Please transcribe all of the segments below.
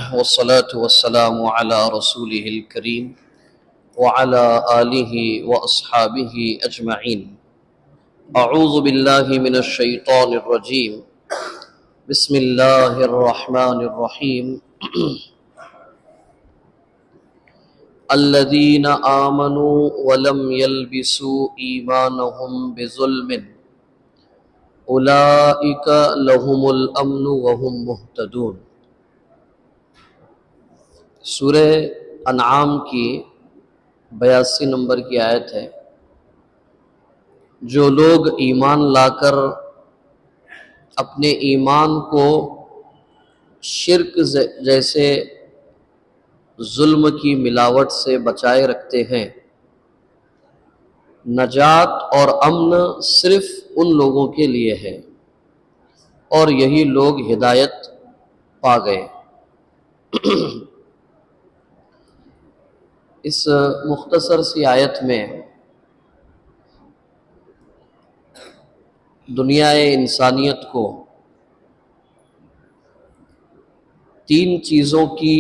والصلاة والسلام على رسوله الكريم وعلى آله وأصحابه أجمعين. أعوذ بالله من الشيطان الرجيم. بسم الله الرحمن الرحيم. الذين آمنوا ولم يلبسوا إيمانهم بظلم أولئك لهم الأمن وهم مهتدون. سورہ انعام کی 82 نمبر کی آیت ہے. جو لوگ ایمان لا کر اپنے ایمان کو شرک جیسے ظلم کی ملاوٹ سے بچائے رکھتے ہیں، نجات اور امن صرف ان لوگوں کے لیے ہے اور یہی لوگ ہدایت پا گئے. اس مختصر سی آیت میں دنیا انسانیت کو 3 چیزوں کی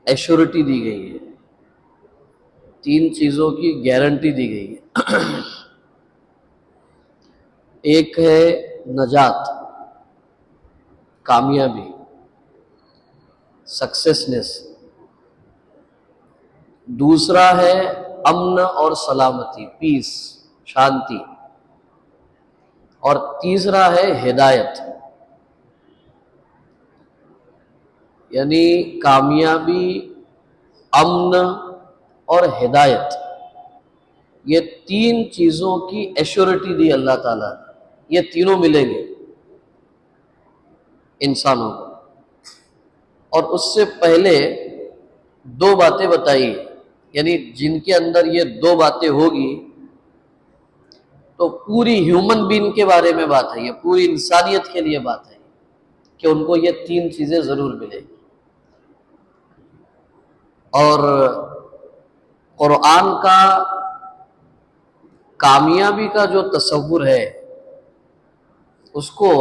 ایشورٹی دی گئی ہے، 3 چیزوں کی گارنٹی دی گئی ہے. ایک ہے نجات، کامیابی، سکسیسنس. دوسرا ہے امن اور سلامتی، پیس، شانتی. اور تیسرا ہے ہدایت، یعنی کامیابی، امن اور ہدایت. یہ 3 چیزوں کی ایشورٹی دی اللہ تعالیٰ نے. یہ تینوں ملیں گے انسانوں کو. اور اس سے پہلے 2 باتیں بتائی، یعنی جن کے اندر یہ 2 باتیں ہوگی تو پوری ہیومن بینگ کے بارے میں بات ہے، یہ پوری انسانیت کے لیے بات ہے کہ ان کو یہ 3 چیزیں ضرور ملے گی. اور قرآن کا کامیابی کا جو تصور ہے اس کو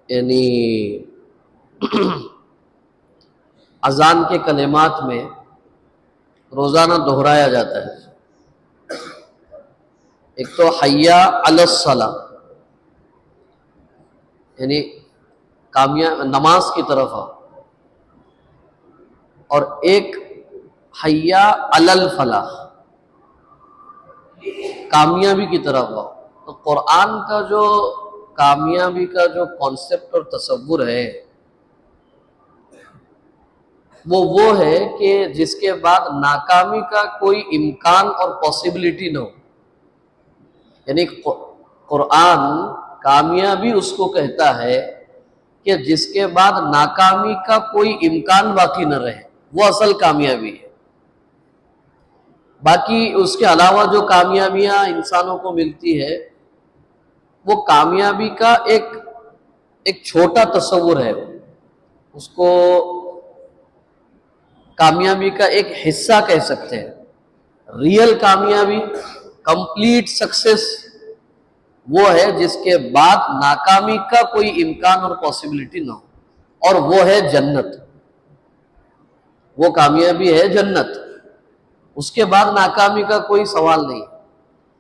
یعنی اذان کے کلمات میں روزانہ دہرایا جاتا ہے. ایک تو حی علی الصلاۃ، یعنی نماز کی طرف آؤ، اور ایک حی علی الفلاح، کامیابی کی طرف آؤ. تو قرآن کا جو کامیابی کا جو کانسیپٹ اور تصور ہے وہ ہے کہ جس کے بعد ناکامی کا کوئی امکان اور پاسبلٹی نہ ہو. یعنی قرآن کامیابی اس کو کہتا ہے کہ جس کے بعد ناکامی کا کوئی امکان باقی نہ رہے، وہ اصل کامیابی ہے. باقی اس کے علاوہ جو کامیابیاں انسانوں کو ملتی ہے وہ کامیابی کا ایک چھوٹا تصور ہے. اس کو کامیابی کا ایک حصہ کہہ سکتے ہیں. ریئل کامیابی، کمپلیٹ سکسیس، وہ ہے جس کے بعد ناکامی کا کوئی امکان اور پاسبلٹی نہ ہو، اور وہ ہے جنت. وہ کامیابی ہے جنت. اس کے بعد ناکامی کا کوئی سوال نہیں.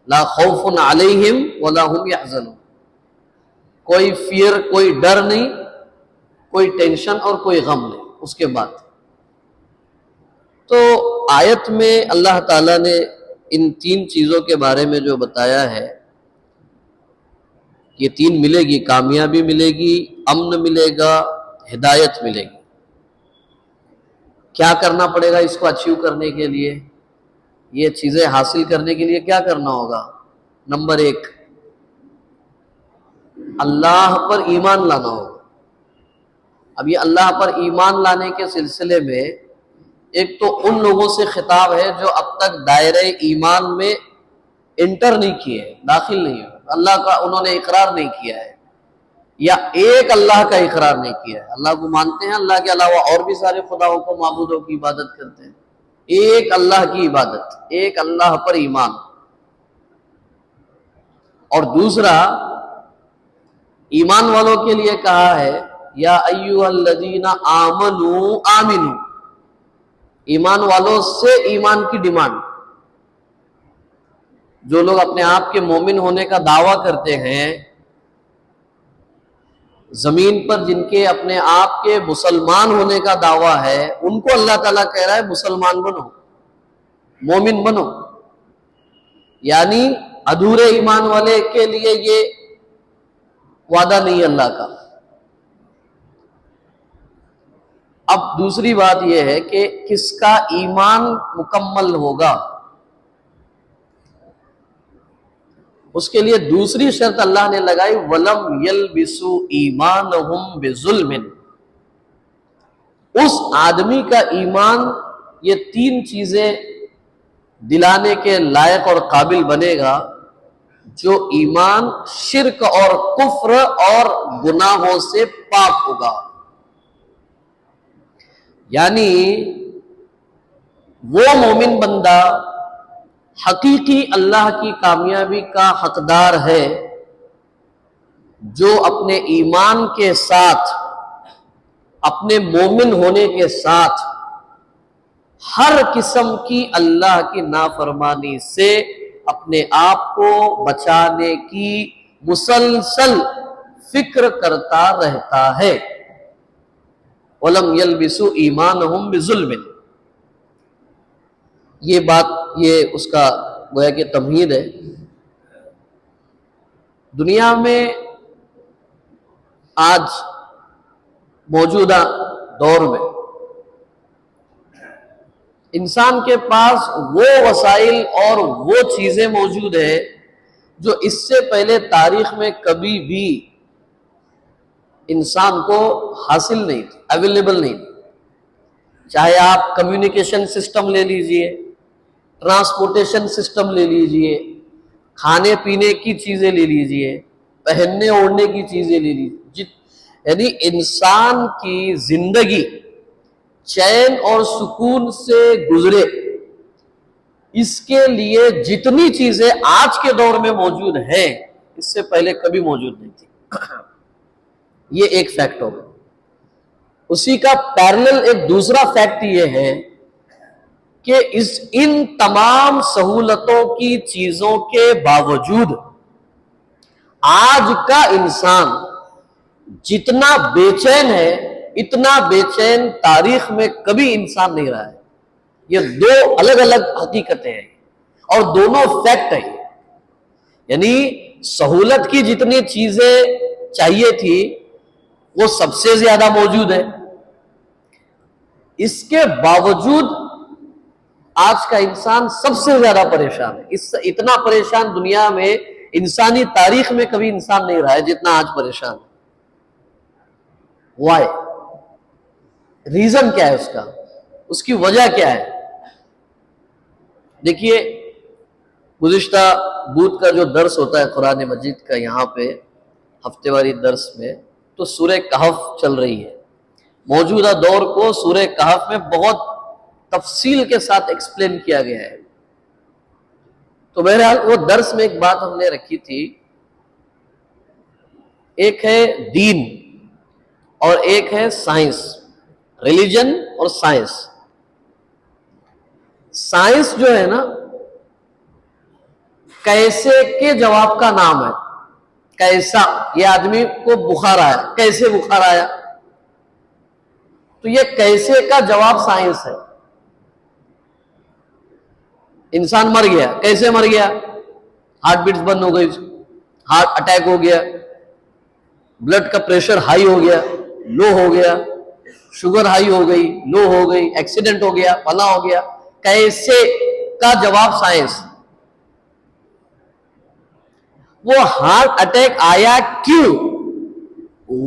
لا خوف علیہم ولا هم يحزنون. کوئی فیئر، کوئی ڈر نہیں، کوئی ٹینشن اور کوئی غم نہیں اس کے بعد. تو آیت میں اللہ تعالیٰ نے ان 3 چیزوں کے بارے میں جو بتایا ہے، یہ 3 ملے گی، کامیابی ملے گی، امن ملے گا، ہدایت ملے گی. کیا کرنا پڑے گا اس کو اچیو کرنے کے لیے؟ یہ چیزیں حاصل کرنے کے لیے کیا کرنا ہوگا؟ نمبر 1، اللہ پر ایمان لانا ہوگا. اب یہ اللہ پر ایمان لانے کے سلسلے میں ایک تو ان لوگوں سے خطاب ہے جو اب تک دائرہ ایمان میں انٹر نہیں کیے، داخل نہیں ہوئے، اللہ کا انہوں نے اقرار نہیں کیا ہے، یا ایک اللہ کا اقرار نہیں کیا ہے. اللہ کو مانتے ہیں، اللہ کے علاوہ اور بھی سارے خداؤں کو، معبودوں کی عبادت کرتے ہیں. ایک اللہ کی عبادت، ایک اللہ پر ایمان. اور دوسرا، ایمان والوں کے لیے کہا ہے یا ایھا الذین آمنوا آمنو، ایمان والوں سے ایمان کی ڈیمانڈ. جو لوگ اپنے آپ کے مومن ہونے کا دعویٰ کرتے ہیں، زمین پر جن کے اپنے آپ کے مسلمان ہونے کا دعویٰ ہے، ان کو اللہ تعالیٰ کہہ رہا ہے مسلمان بنو، مومن بنو. یعنی ادھورے ایمان والے کے لیے یہ وعدہ نہیں اللہ کا. اب دوسری بات یہ ہے کہ کس کا ایمان مکمل ہوگا، اس کے لیے دوسری شرط اللہ نے لگائی وَلَمْ يَلْبِسُوا إِيمَانَهُمْ بِظُلْمٍ. اس آدمی کا ایمان یہ تین چیزیں دلانے کے لائق اور قابل بنے گا جو ایمان شرک اور کفر اور گناہوں سے پاک ہوگا. یعنی وہ مومن بندہ حقیقی اللہ کی کامیابی کا حقدار ہے جو اپنے ایمان کے ساتھ، اپنے مومن ہونے کے ساتھ ہر قسم کی اللہ کی نافرمانی سے اپنے آپ کو بچانے کی مسلسل فکر کرتا رہتا ہے. وَلَمْ يَلْبِسُوا إِيمَانَهُمْ بِظُلْمٍ. یہ بات، یہ اس کا گویا کہ تمہید ہے. دنیا میں آج موجودہ دور میں انسان کے پاس وہ وسائل اور وہ چیزیں موجود ہیں جو اس سے پہلے تاریخ میں کبھی بھی انسان کو حاصل نہیں تھی، اویلیبل نہیں تھی. چاہے آپ کمیونیکیشن سسٹم لے لیجئے، ٹرانسپورٹیشن سسٹم لے لیجئے، کھانے پینے کی چیزیں لے لیجئے، پہننے اوڑھنے کی چیزیں لے لیجئے. یعنی انسان کی زندگی چین اور سکون سے گزرے، اس کے لیے جتنی چیزیں آج کے دور میں موجود ہیں اس سے پہلے کبھی موجود نہیں تھی. یہ ایک فیکٹ ہوگا. اسی کا پیرلل ایک دوسرا فیکٹ یہ ہے کہ ان تمام سہولتوں کی چیزوں کے باوجود آج کا انسان جتنا بے چین ہے اتنا بے چین تاریخ میں کبھی انسان نہیں رہا ہے. یہ دو الگ الگ حقیقتیں ہیں اور دونوں فیکٹ ہیں. یعنی سہولت کی جتنی چیزیں چاہیے تھی وہ سب سے زیادہ موجود ہے، اس کے باوجود آج کا انسان سب سے زیادہ پریشان ہے. اتنا پریشان دنیا میں انسانی تاریخ میں کبھی انسان نہیں رہا ہے جتنا آج پریشان ہے. وائی؟ ریزن کیا ہے اس کا؟ اس کی وجہ کیا ہے؟ دیکھیے، گزشتہ بدھ کا جو درس ہوتا ہے قرآن مجید کا، یہاں پہ ہفتے واری درس میں تو سورہ کہف چل رہی ہے. موجودہ دور کو سورہ کہف میں بہت تفصیل کے ساتھ ایکسپلین کیا گیا ہے. تو بہرحال وہ درس میں ایک بات ہم نے رکھی تھی، ایک ہے دین اور ایک ہے سائنس، ریلیجن اور سائنس. سائنس جو ہے نا کیسے کے جواب کا نام ہے. کیسا؟ یہ آدمی کو بخار آیا، کیسے بخار آیا؟ تو یہ کیسے کا جواب سائنس ہے. انسان مر گیا، کیسے مر گیا؟ ہارٹ بیٹس بند ہو گئی، ہارٹ اٹیک ہو گیا، بلڈ کا پریشر ہائی ہو گیا، لو ہو گیا، شوگر ہائی ہو گئی، لو ہو گئی، ایکسیڈنٹ ہو گیا، فلاں ہو گیا. کیسے کا جواب سائنس. وہ ہارٹ اٹیک آیا کیوں؟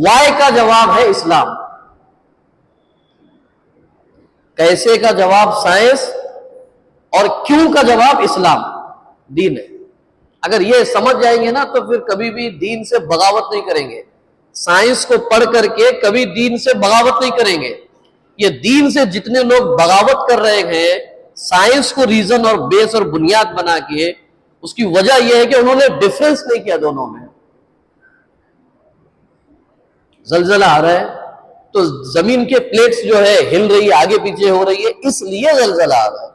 وائی کا جواب ہے اسلام. کیسے کا جواب سائنس اور کیوں کا جواب اسلام، دین ہے. اگر یہ سمجھ جائیں گے نا تو پھر کبھی بھی دین سے بغاوت نہیں کریں گے. سائنس کو پڑھ کر کے کبھی دین سے بغاوت نہیں کریں گے. یہ دین سے جتنے لوگ بغاوت کر رہے ہیں سائنس کو ریزن اور بیس اور بنیاد بنا کے، اس کی وجہ یہ ہے کہ انہوں نے ڈیفرنس نہیں کیا دونوں میں. زلزلہ آ رہا ہے تو زمین کے پلیٹس جو ہے ہل رہی ہے، آگے پیچھے ہو رہی ہے، اس لیے زلزلہ آ رہا ہے۔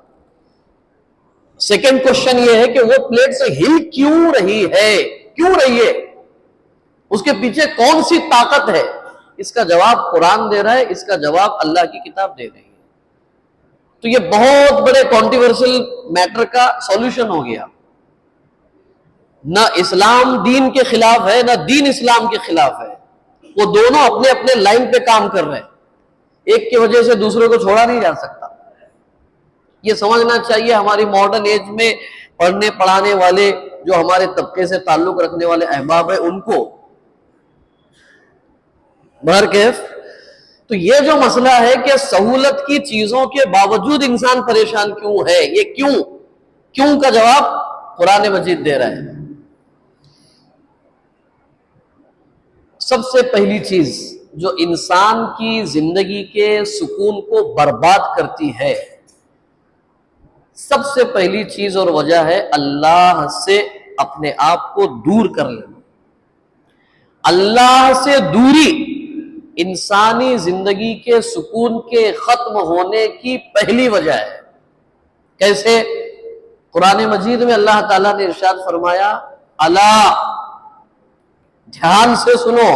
سیکنڈ کوشچن یہ ہے کہ وہ پلیٹس ہل کیوں رہی ہے، اس کے پیچھے کون سی طاقت ہے؟ اس کا جواب قرآن دے رہا ہے، اس کا جواب اللہ کی کتاب دے رہی ہے۔ تو یہ بہت بڑے کانٹروورشل میٹر کا سولوشن ہو گیا۔ نہ اسلام دین کے خلاف ہے، نہ دین اسلام کے خلاف ہے، وہ دونوں اپنے اپنے لائن پہ کام کر رہے ہیں، ایک کی وجہ سے دوسرے کو چھوڑا نہیں جا سکتا۔ یہ سمجھنا چاہیے ہماری ماڈرن ایج میں پڑھنے پڑھانے والے جو ہمارے طبقے سے تعلق رکھنے والے احباب ہیں ان کو۔ بہرکیف تو یہ جو مسئلہ ہے کہ سہولت کی چیزوں کے باوجود انسان پریشان کیوں ہے، یہ کیوں کا جواب قرآن مجید دے رہا ہے۔ سب سے پہلی چیز جو انسان کی زندگی کے سکون کو برباد کرتی ہے، سب سے پہلی چیز اور وجہ ہے اللہ سے اپنے آپ کو دور کر لینا۔ اللہ سے دوری انسانی زندگی کے سکون کے ختم ہونے کی پہلی وجہ ہے۔ کیسے؟ قرآن مجید میں اللہ تعالیٰ نے ارشاد فرمایا، اللہ، دھیان سے سنو،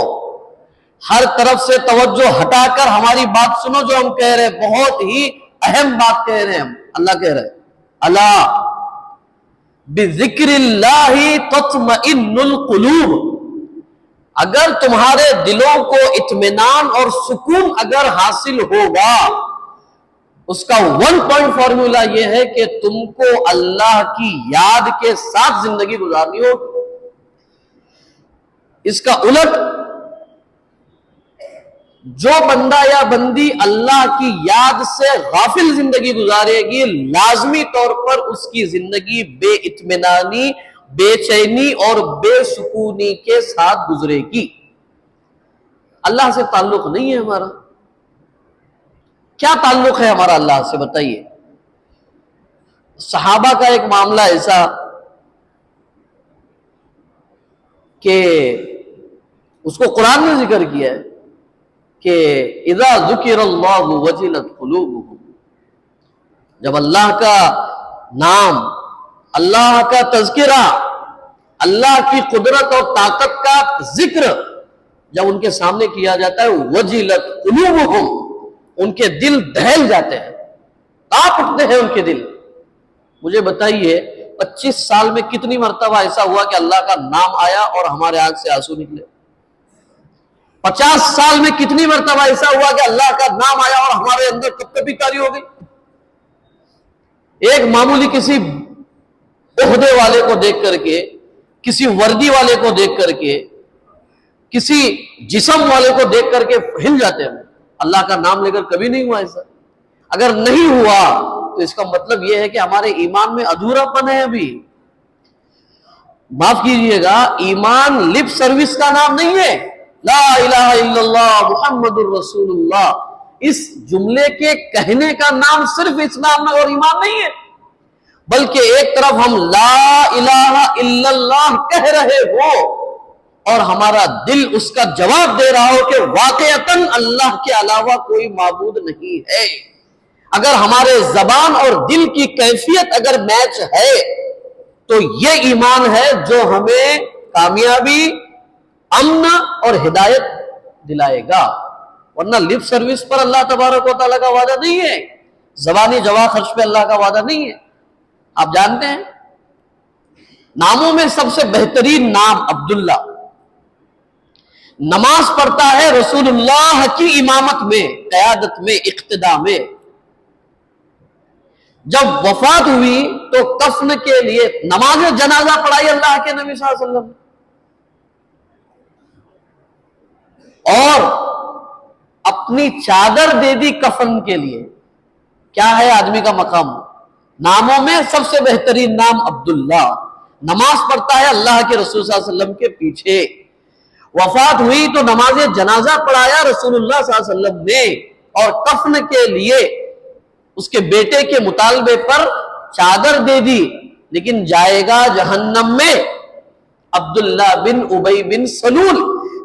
ہر طرف سے توجہ ہٹا کر ہماری بات سنو، جو ہم کہہ رہے ہیں بہت ہی اہم بات کہہ رہے ہیں ہم۔ اللہ کہہ رہے ہیں، اللہ بذکر اللہ تطمئن القلوب، اگر تمہارے دلوں کو اطمینان اور سکون اگر حاصل ہوگا، اس کا 1 پوائنٹ فارمولا یہ ہے کہ تم کو اللہ کی یاد کے ساتھ زندگی گزارنی ہوگی۔ اس کا الٹ، جو بندہ یا بندی اللہ کی یاد سے غافل زندگی گزارے گی، لازمی طور پر اس کی زندگی بے اطمینانی، بے چینی اور بے سکونی کے ساتھ گزرے گی۔ اللہ سے تعلق نہیں ہے ہمارا۔ کیا تعلق ہے ہمارا اللہ سے؟ بتائیے۔ صحابہ کا ایک معاملہ ایسا کہ اس کو قرآن نے ذکر کیا ہے کہ اذا ذکر اللہ وجلت قلوبہم، جب اللہ کا نام، اللہ کا تذکرہ، اللہ کی قدرت اور طاقت کا ذکر جب ان کے سامنے کیا جاتا ہے، وجلت قلوبہم، ان کے دل دہل جاتے ہیں، کانپ اٹھتے ہیں ان کے دل۔ مجھے بتائیے 25 سال میں کتنی مرتبہ ایسا ہوا کہ اللہ کا نام آیا اور ہمارے آنکھ سے آنسو نکلے؟ 50 سال میں کتنی مرتبہ ایسا ہوا کہ اللہ کا نام آیا اور ہمارے اندر کپکپی طاری ہو گئی؟ ایک معمولی کسی عہدے والے کو دیکھ کر کے، کسی وردی والے کو دیکھ کر کے، کسی جسم والے کو دیکھ کر کے ہل جاتے ہیں۔ اللہ کا نام لے کر کبھی نہیں ہوا ایسا۔ اگر نہیں ہوا تو اس کا مطلب یہ ہے کہ ہمارے ایمان میں ادھورا پن ہے ابھی۔ معاف کیجئے گا، ایمان لپ سروس کا نام نہیں ہے۔ لا الہ الا اللہ محمد الرسول اللہ، اس جملے کے کہنے کا نام صرف اسلام اور ایمان نہیں ہے، بلکہ ایک طرف ہم لا الہ الا اللہ کہہ رہے ہو اور ہمارا دل اس کا جواب دے رہا ہو کہ واقعتاً اللہ کے علاوہ کوئی معبود نہیں ہے۔ اگر ہمارے زبان اور دل کی کیفیت اگر میچ ہے تو یہ ایمان ہے جو ہمیں کامیابی، امن اور ہدایت دلائے گا، ورنہ لپ سروس پر اللہ تبارک و تعالیٰ کا وعدہ نہیں ہے، زبانی جوا خرچ پہ اللہ کا وعدہ نہیں ہے۔ آپ جانتے ہیں ناموں میں سب سے بہترین نام عبداللہ، نماز پڑھتا ہے رسول اللہ کی امامت میں، قیادت میں، اقتداء میں۔ جب وفات ہوئی تو کفن کے لیے نماز جنازہ پڑھائی اللہ کے نبی صلی اللہ علیہ وسلم، اور اپنی چادر دے دی کفن کے لیے۔ کیا ہے آدمی کا مقام؟ ناموں میں سب سے بہترین نام عبداللہ، نماز پڑھتا ہے اللہ کے رسول صلی اللہ علیہ وسلم کے پیچھے۔ وفات ہوئی تو نماز جنازہ پڑھایا رسول اللہ صلی اللہ علیہ وسلم نے، اور کفن کے لیے اس کے بیٹے کے مطالبے پر چادر دے دی، لیکن جائے گا جہنم میں۔ عبداللہ بن ابی بن سلول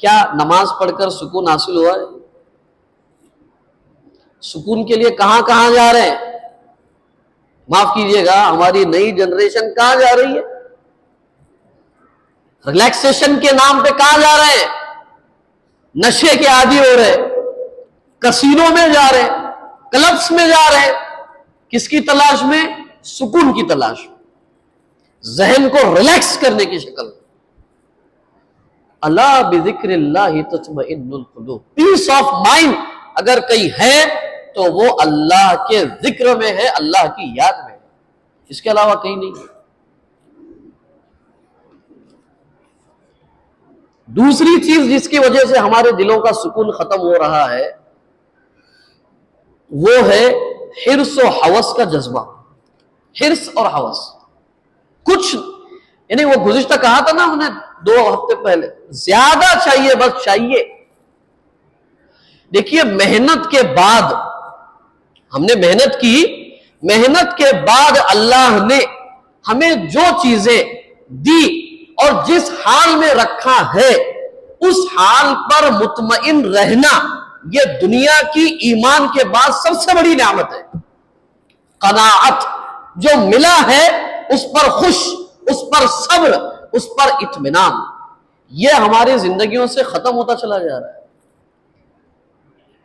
کیا نماز پڑھ کر سکون حاصل ہوا ہے؟ سکون کے لیے کہاں کہاں جا رہے ہیں؟ معاف کیجئے گا، ہماری نئی جنریشن کہاں جا رہی ہے؟ ریلیکسیشن کے نام پہ کہاں جا رہے ہیں؟ نشے کے عادی ہو رہے، کسینوں میں جا رہے، کلبس میں جا رہے، کس کی تلاش میں؟ سکون کی تلاش، ذہن کو ریلیکس کرنے کی شکل۔ اللہ بذکر اللہ تطمئن القلوب، پیس آف مائنڈ اگر کہیں ہے تو وہ اللہ کے ذکر میں ہے، اللہ کی یاد میں ہے، اس کے علاوہ کہیں نہیں۔ دوسری چیز جس کی وجہ سے ہمارے دلوں کا سکون ختم ہو رہا ہے وہ ہے حرص و ہوس کا جذبہ۔ حرص اور ہوس، کچھ یعنی وہ گزشتہ کہا تھا نا ہم نے 2 ہفتے پہلے، زیادہ چاہیے، بس چاہیے۔ دیکھیے محنت کے بعد ہم نے محنت کی، محنت کے بعد اللہ نے ہمیں جو چیزیں دی اور جس حال میں رکھا ہے اس حال پر مطمئن رہنا، یہ دنیا کی ایمان کے بعد سب سے بڑی نعمت ہے۔ قناعت، جو ملا ہے اس پر خوش، اس پر صبر، اس پر اطمینان، یہ ہماری زندگیوں سے ختم ہوتا چلا جا رہا ہے۔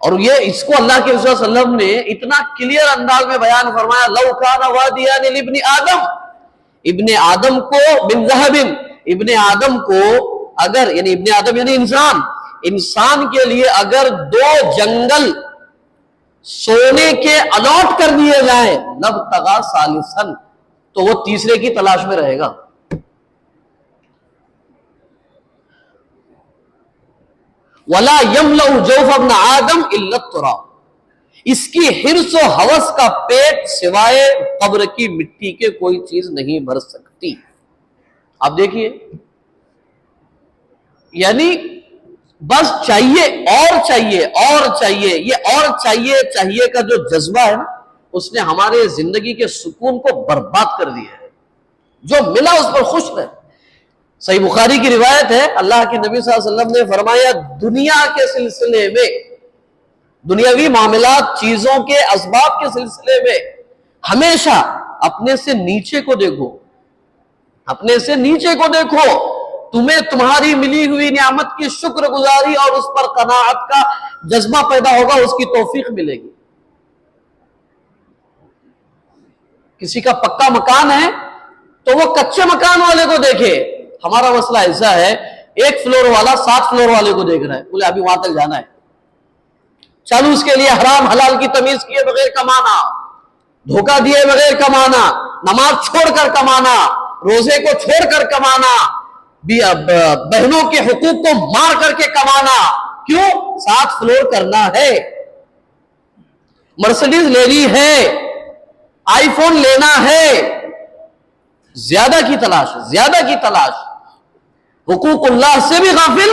اور یہ اس کو اللہ کے رسول صلی اللہ علیہ وسلم نے اتنا کلیئر انداز میں بیان فرمایا، لو کان وادیان لابن آدم، ابن آدم کو من ذہب، ابن آدم کو اگر، یعنی ابن آدم یعنی انسان کے لیے اگر 2 جنگل سونے کے الاٹ کر دیے جائیں، لابتغى ثالثا، تو وہ تیسرے کی تلاش میں رہے گا۔ وَلَا يَمْلَأُ جَوْفَ ابْنَ آدَمَ إِلَّا التُّرَابُ، اس کی حرص و ہوس کا پیٹ سوائے قبر کی مٹی کے کوئی چیز نہیں بھر سکتی۔ آپ دیکھیے، یعنی بس چاہیے اور چاہیے اور چاہیے، یہ اور چاہیے کا جو جذبہ ہے نا، اس نے ہمارے زندگی کے سکون کو برباد کر دیا ہے۔ جو ملا اس پر خوش رہے۔ صحیح بخاری کی روایت ہے، اللہ کے نبی صلی اللہ علیہ وسلم نے فرمایا، دنیا کے سلسلے میں، دنیاوی معاملات، چیزوں کے اسباب کے سلسلے میں ہمیشہ اپنے سے نیچے کو دیکھو، اپنے سے نیچے کو دیکھو، تمہیں تمہاری ملی ہوئی نعمت کی شکر گزاری اور اس پر قناعت کا جذبہ پیدا ہوگا، اس کی توفیق ملے گی۔ کسی کا پکا مکان ہے تو وہ کچے مکان والے کو دیکھے۔ ہمارا مسئلہ ایسا ہے، 1 فلور والا 7 فلور والے کو دیکھ رہا ہے، بولے ابھی وہاں تک جانا ہے، چلو اس کے لیے حرام حلال کی تمیز کیے بغیر کمانا، دھوکہ دیے بغیر کمانا، نماز چھوڑ کر کمانا، روزے کو چھوڑ کر کمانا، بہنوں کے حقوق کو مار کر کے کمانا۔ کیوں؟ 7 فلور کرنا ہے، مرسیڈیز لینی ہے، آئی فون لینا ہے، زیادہ کی تلاش، زیادہ کی تلاش، حقوق اللہ سے بھی غافل،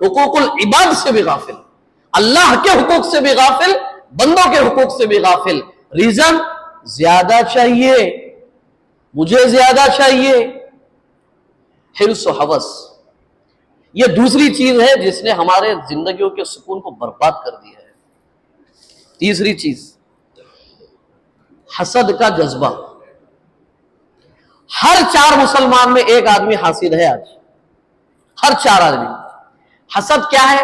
حقوق العباد سے بھی غافل، اللہ کے حقوق سے بھی غافل، بندوں کے حقوق سے بھی غافل۔ ریزن؟ زیادہ چاہیے، مجھے زیادہ چاہیے، حرص و ہوس۔ یہ دوسری چیز ہے جس نے ہمارے زندگیوں کے سکون کو برباد کر دیا ہے۔ تیسری چیز، حسد کا جذبہ۔ ہر 4 مسلمان میں 1 آدمی حاسد ہے آج، ہر 4 آدمی۔ حسد کیا ہے؟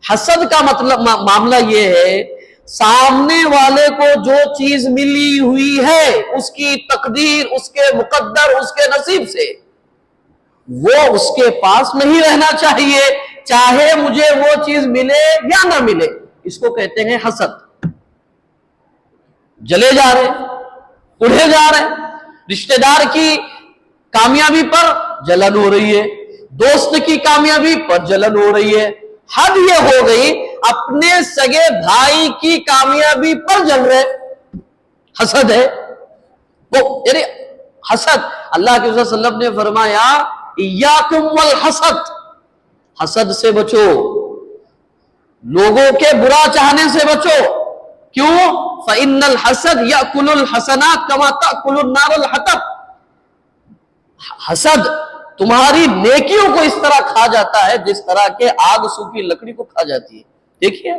حسد کا مطلب معاملہ یہ ہے، سامنے والے کو جو چیز ملی ہوئی ہے، اس کی تقدیر، اس کے مقدر، اس کے نصیب سے، وہ اس کے پاس نہیں رہنا چاہیے، چاہے مجھے وہ چیز ملے یا نہ ملے۔ اس کو کہتے ہیں حسد۔ جلے جا رہے، اڑے جا رہے، رشتہ دار کی کامیابی پر جلن ہو رہی ہے، دوست کی کامیابی پر جلن ہو رہی ہے، حد یہ ہو گئی اپنے سگے بھائی کی کامیابی پر جل رہے۔ حسد ہے وہ، یعنی حسد۔ اللہ کے رسول صلی اللہ علیہ وسلم نے فرمایا، ایاکم والحسد، حسد سے بچو، لوگوں کے برا چاہنے سے بچو۔ کیوں؟ فإن الحسد يأكل الحسنات كما تأكل النار الحطب۔ حسد تمہاری نیکیوں کو اس طرح کھا جاتا ہے جس طرح کے آگ سوکھی لکڑی کو کھا جاتی ہے. دیکھیے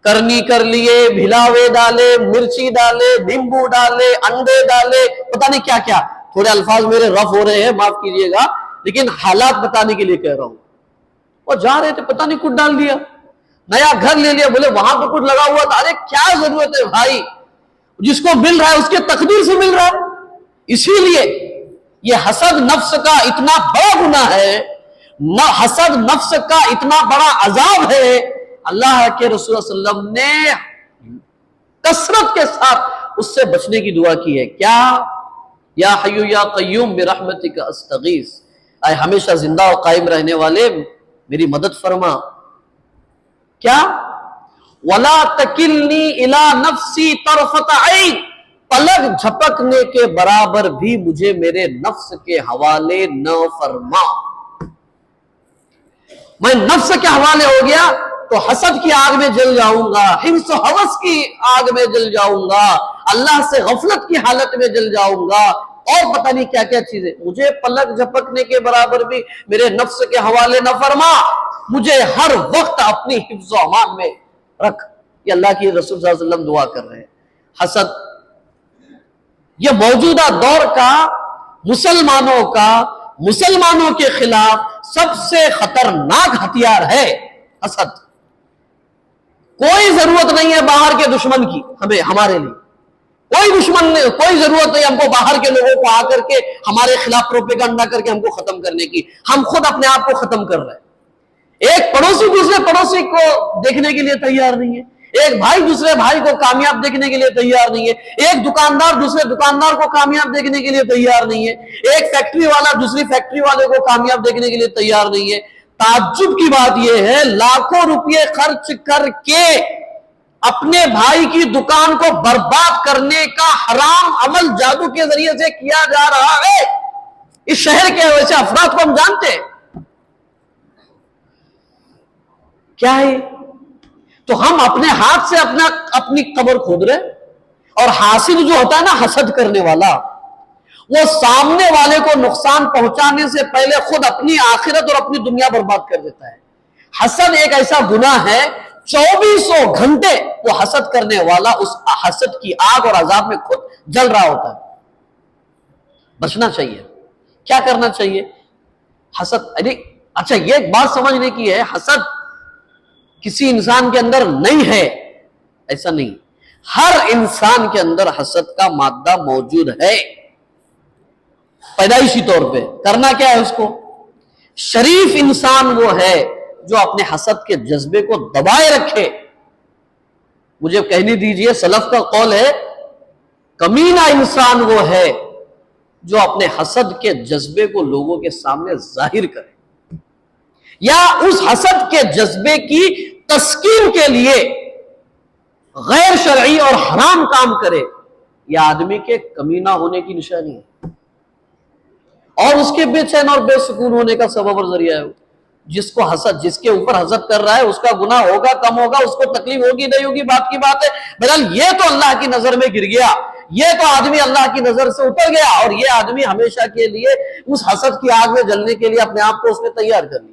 کرنی کر لیے، بھلاوے ڈالے، مرچی ڈالے، نیمبو ڈالے، انڈے ڈالے، پتہ نہیں کیا کیا. تھوڑے الفاظ میرے رف ہو رہے ہیں، معاف کیجئے گا، لیکن حالات بتانے کے لیے کہہ رہا ہوں. وہ جا رہے تھے، پتہ نہیں کچھ ڈال دیا. نیا گھر لے لیا، بولے وہاں پہ کچھ لگا ہوا تھا. ارے کیا ضرورت ہے بھائی، جس کو مل رہا ہے اس کے تقدیر سے مل رہا ہے. اسی لیے یہ حسد نفس کا اتنا بڑا گناہ ہے، حسد نفس کا اتنا بڑا عذاب ہے. اللہ کے رسول صلی اللہ علیہ وسلم نے کثرت کے ساتھ اس سے بچنے کی دعا کی ہے. کیا؟ یا حی یا قیوم برحمتک استغیث، اے ہمیشہ زندہ و قائم رہنے والے میری مدد فرما. کیا؟ وَلَا تَكِلْنِي إِلَىٰ نَفْسِي طَرْفَةَ عَيْنٍ، پلک جھپکنے کے برابر بھی مجھے میرے نفس کے حوالے نہ فرما. میں نفس کے حوالے ہو گیا تو حسد کی آگ میں جل جاؤں گا، حرص و ہوس کی آگ میں جل جاؤں گا، اللہ سے غفلت کی حالت میں جل جاؤں گا، اور پتہ نہیں کیا کیا چیزیں. مجھے پلک جھپکنے کے برابر بھی میرے نفس کے حوالے نہ فرما، مجھے ہر وقت اپنی حفظ و امان میں رکھ. یہ اللہ کی رسول صلی اللہ علیہ وسلم دعا کر رہے ہیں. حسد یہ موجودہ دور کا مسلمانوں کے خلاف سب سے خطرناک ہتھیار ہے حسد. کوئی ضرورت نہیں ہے باہر کے دشمن کی، ہمارے لیے کوئی دشمن نہیں، کوئی ضرورت نہیں ہم کو باہر کے لوگوں کو آ کر کے ہمارے خلاف پروپیگنڈا کر کے ہم کو ختم کرنے کی. ہم خود اپنے آپ کو ختم کر رہے ہیں. ایک پڑوسی دوسرے پڑوسی کو دیکھنے کے لیے تیار نہیں ہے، ایک بھائی دوسرے بھائی کو کامیاب دیکھنے کے لیے تیار نہیں ہے، ایک دکاندار دوسرے دکاندار کو کامیاب دیکھنے کے لیے تیار نہیں ہے، ایک فیکٹری والا دوسری فیکٹری والے کو کامیاب دیکھنے کے لیے تیار نہیں ہے. تعجب کی بات یہ ہے، لاکھوں روپے خرچ کر کے اپنے بھائی کی دکان کو برباد کرنے کا حرام عمل جادو کے ذریعے سے کیا جا رہا ہے. اس شہر کے ویسے افراد کو ہم جانتے ہیں. کیا ہے؟ تو ہم اپنے ہاتھ سے اپنی قبر کھود رہے. اور حاسد جو ہوتا ہے نا، حسد کرنے والا، وہ سامنے والے کو نقصان پہنچانے سے پہلے خود اپنی آخرت اور اپنی دنیا برباد کر دیتا ہے. حسد ایک ایسا گناہ ہے، 2400 گھنٹے وہ حسد کرنے والا اس حسد کی آگ اور عذاب میں خود جل رہا ہوتا ہے. بچنا چاہیے. کیا کرنا چاہیے؟ حسد، اچھا یہ ایک بات سمجھنے کی ہے، حسد کسی انسان کے اندر نہیں ہے ایسا نہیں. ہر انسان کے اندر حسد کا مادہ موجود ہے پیدائشی طور پہ. کرنا کیا ہے اس کو؟ شریف انسان وہ ہے جو اپنے حسد کے جذبے کو دبائے رکھے. مجھے کہنے دیجئے، سلف کا قول ہے، کمینہ انسان وہ ہے جو اپنے حسد کے جذبے کو لوگوں کے سامنے ظاہر کرے، یا اس حسد کے جذبے کی تسکین کے لیے غیر شرعی اور حرام کام کرے. یہ آدمی کے کمینہ ہونے کی نشانی ہے اور اس کے بے چین اور بے سکون ہونے کا سبب اور ذریعہ ہے. جس کے اوپر حسد کر رہا ہے اس کا گناہ ہوگا، کم ہوگا، اس کو تکلیف ہوگی نہیں ہوگی، بات کی بات ہے. بہرحال یہ تو اللہ کی نظر میں گر گیا، یہ تو آدمی اللہ کی نظر سے اتر گیا، اور یہ آدمی ہمیشہ کے لیے اس حسد کی آگ میں جلنے کے لیے اپنے آپ کو اس نے تیار کر لیا.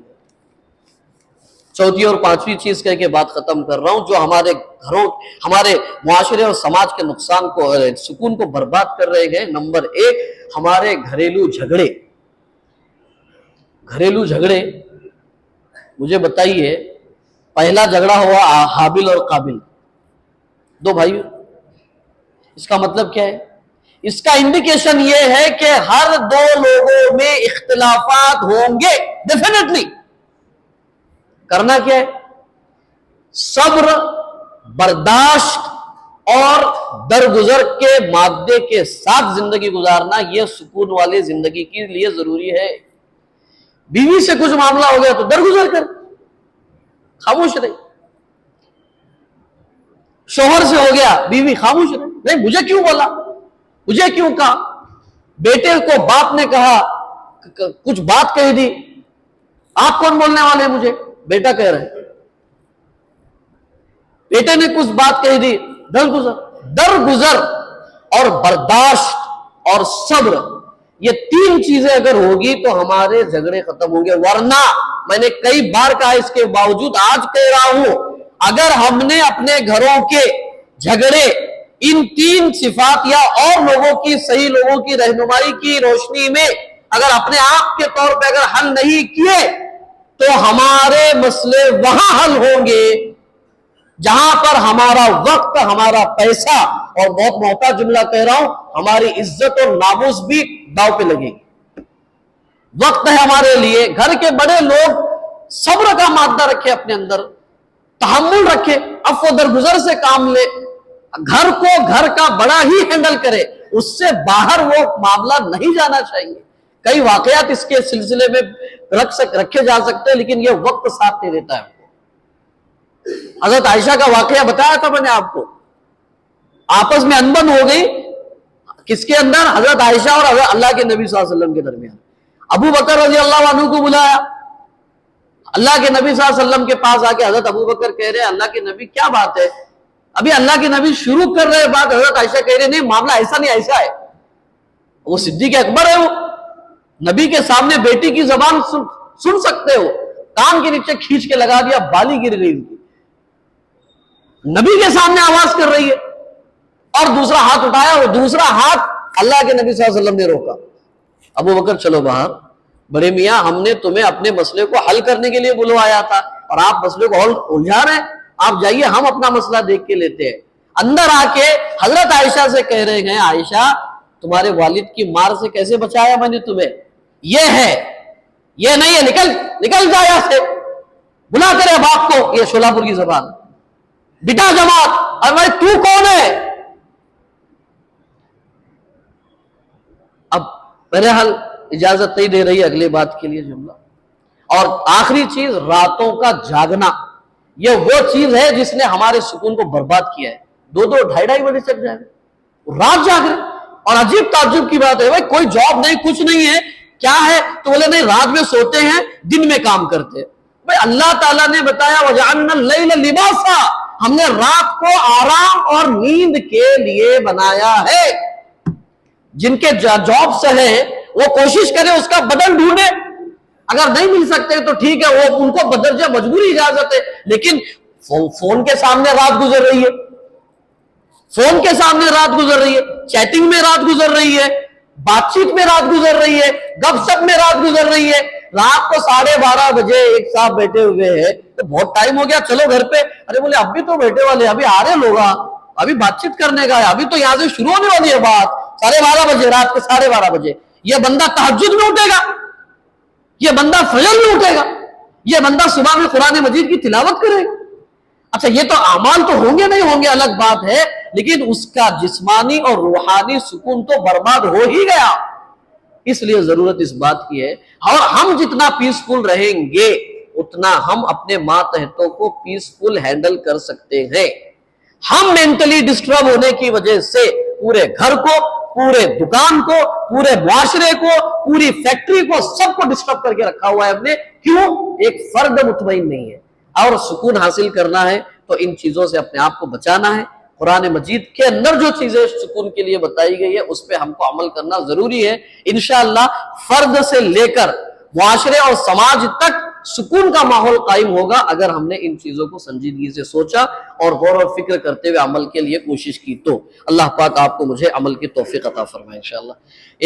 چوتھی اور پانچویں چیز کہہ کے بات ختم کر رہا ہوں، جو ہمارے گھروں، ہمارے معاشرے اور سماج کے نقصان کو، سکون کو برباد کر رہے ہیں. نمبر 1، ہمارے گھریلو جھگڑے. گھریلو جھگڑے، مجھے بتائیے، پہلا جھگڑا ہوا حابل اور قابل، دو بھائی. اس کا مطلب کیا ہے؟ اس کا انڈیکیشن یہ ہے کہ ہر دو لوگوں میں اختلافات ہوں گے ڈیفینیٹلی. کرنا کیا ہے؟ صبر، برداشت اور درگزر کے مادے کے ساتھ زندگی گزارنا، یہ سکون والی زندگی کے لیے ضروری ہے. بیوی سے کچھ معاملہ ہو گیا تو درگزر کر، خاموش رہے. شوہر سے ہو گیا، بیوی خاموش رہے. نہیں، مجھے کیوں بولا، مجھے کیوں کہا. بیٹے کو باپ نے کہا، کچھ بات کہہ دی، آپ کون بولنے والے ہیں مجھے؟ بیٹا کہہ رہے ہیں. بیٹے نے کچھ بات کہہ دی، درگزر اور برداشت اور صبر، یہ تین چیزیں اگر ہوگی تو ہمارے جھگڑے ختم ہوں گے. ورنہ میں نے کئی بار کہا, اس کے باوجود آج کہہ رہا ہوں, اگر ہم نے اپنے گھروں کے جھگڑے ان تین صفات یا اور لوگوں کی, صحیح لوگوں کی رہنمائی کی روشنی میں اگر اپنے آپ کے طور پہ اگر حل نہیں کیے تو ہمارے مسئلے وہاں حل ہوں گے جہاں پر ہمارا وقت, ہمارا پیسہ, اور بہت موٹا جملہ کہہ رہا ہوں, ہماری عزت اور ناموس بھی داؤ پہ لگے گی. وقت ہے ہمارے لیے. گھر کے بڑے لوگ صبر کا مادہ رکھے اپنے اندر, تحمل رکھے, عفو درگزر سے کام لے, گھر کو گھر کا بڑا ہی ہینڈل کرے, اس سے باہر وہ معاملہ نہیں جانا چاہیے. کئی واقعات اس کے سلسلے میں رکھے جا سکتے ہیں, لیکن یہ وقت ساتھ نہیں دیتا ہے. حضرت عائشہ کا واقعہ بتایا تھا میں نے آپ کو, آپس میں انبن ہو گئی. کس کے اندر؟ حضرت عائشہ اور حضرت اللہ کے نبی صلی اللہ علیہ وسلم کے درمیان. ابو بکر رضی اللہ عنہ کو بلایا, اللہ کے نبی صلی اللہ علیہ وسلم کے پاس آ کے حضرت ابو بکر کہہ رہے ہیں, اللہ کے نبی کیا بات ہے؟ ابھی اللہ کے نبی شروع کر رہے بات, حضرت عائشہ کہہ رہے نہیں معاملہ ایسا نہیں ایسا ہے. وہ صدیق اکبر ہے, وہ نبی کے سامنے بیٹی کی زبان سن سکتے ہو, کان کے نیچے کھینچ کے لگا دیا, بالی گر گئی ان کی. نبی کے سامنے آواز کر رہی ہے اور دوسرا ہاتھ اٹھایا, وہ دوسرا ہاتھ اللہ کے نبی صلی اللہ علیہ وسلم نے روکا. ابو بکر چلو باہر, بڑے میاں ہم نے تمہیں اپنے مسئلے کو حل کرنے کے لیے بلوایا تھا اور آپ مسئلے کو الجھا رہے ہیں, آپ جائیے ہم اپنا مسئلہ دیکھ کے لیتے ہیں. اندر آ کے حضرت عائشہ سے کہہ رہے ہیں, عائشہ تمہارے والد کی مار سے کیسے بچایا میں نے تمہیں؟ یہ ہے, یہ نہیں ہے, نکل جا یہاں سے, بلا کرے باپ کو. یہ شولہپور کی زبان, بٹا جماعت. اور بھائی تو کون ہے؟ اب بہرحال اجازت نہیں دے رہی اگلی بات کے لیے جملہ. اور آخری چیز, راتوں کا جاگنا. یہ وہ چیز ہے جس نے ہمارے سکون کو برباد کیا ہے. 2-2 ڈھائی بجے چک جائے رات جاگ رہے. اور عجیب تعجب کی بات ہے, بھائی کوئی جاب نہیں, کچھ نہیں ہے, کیا ہے؟ تو بولے نہیں, رات میں سوتے ہیں, دن میں کام کرتے. بھائی اللہ تعالیٰ نے بتایا وَجَعَلْنَا اللَّيْلَ لِبَاسًا, ہم نے رات کو آرام اور نیند کے لیے بنایا ہے. جن کے جاب سے ہے وہ کوشش کرے اس کا بدل ڈھونڈے, اگر نہیں مل سکتے تو ٹھیک ہے, وہ ان کو بدرجہ مجبوری اجازت ہے. لیکن فون کے سامنے رات گزر رہی ہے, فون کے سامنے رات گزر رہی ہے, چیٹنگ میں رات گزر رہی ہے, بات چیت میں رات گزر رہی ہے, گپ سپ میں رات گزر رہی ہے. رات کو 12:30 بجے ایک ساتھ بیٹھے ہوئے ہیں, تو بہت ٹائم ہو گیا, چلو گھر پہ. ارے بولے اب بھی تو بیٹھے والے, ابھی آ رہے لوگ, ابھی بات چیت کرنے کا ہے, ابھی تو یہاں سے شروع ہونے والی ہے بات. 12:30 بجے, رات کے 12:30 بجے. یہ بندہ تہجد میں اٹھے گا, یہ بندہ فجر میں اٹھے گا, یہ بندہ صبح میں قرآن مجید کی تلاوت کرے گا. اچھا یہ تو اعمال تو ہوں گے نہیں ہوں گے الگ بات ہے, لیکن اس کا جسمانی اور روحانی سکون تو برباد ہو ہی گیا. اس لیے ضرورت اس بات کی ہے, اور ہم جتنا پیسفل رہیں گے اتنا ہم اپنے ماتحتوں کو پیسفل ہینڈل کر سکتے ہیں. ہم مینٹلی ڈسٹرب ہونے کی وجہ سے پورے گھر کو, پورے دکان کو, پورے معاشرے کو, پوری فیکٹری کو, سب کو ڈسٹرب کر کے رکھا ہوا ہے ہم نے. کیوں؟ ایک فرد مطمئن نہیں ہے. اور سکون حاصل کرنا ہے تو ان چیزوں سے اپنے آپ کو بچانا ہے. قرآن مجید کے اندر جو چیزیں سکون کے لیے بتائی گئی ہے اس پہ ہم کو عمل کرنا ضروری ہے. انشاءاللہ فرد سے لے کر معاشرے اور سماج تک سکون کا ماحول قائم ہوگا اگر ہم نے ان چیزوں کو سنجیدگی سے سوچا اور غور و فکر کرتے ہوئے عمل کے لیے کوشش کی. تو اللہ پاک آپ کو مجھے عمل کی توفیق عطا فرمائے انشاءاللہ.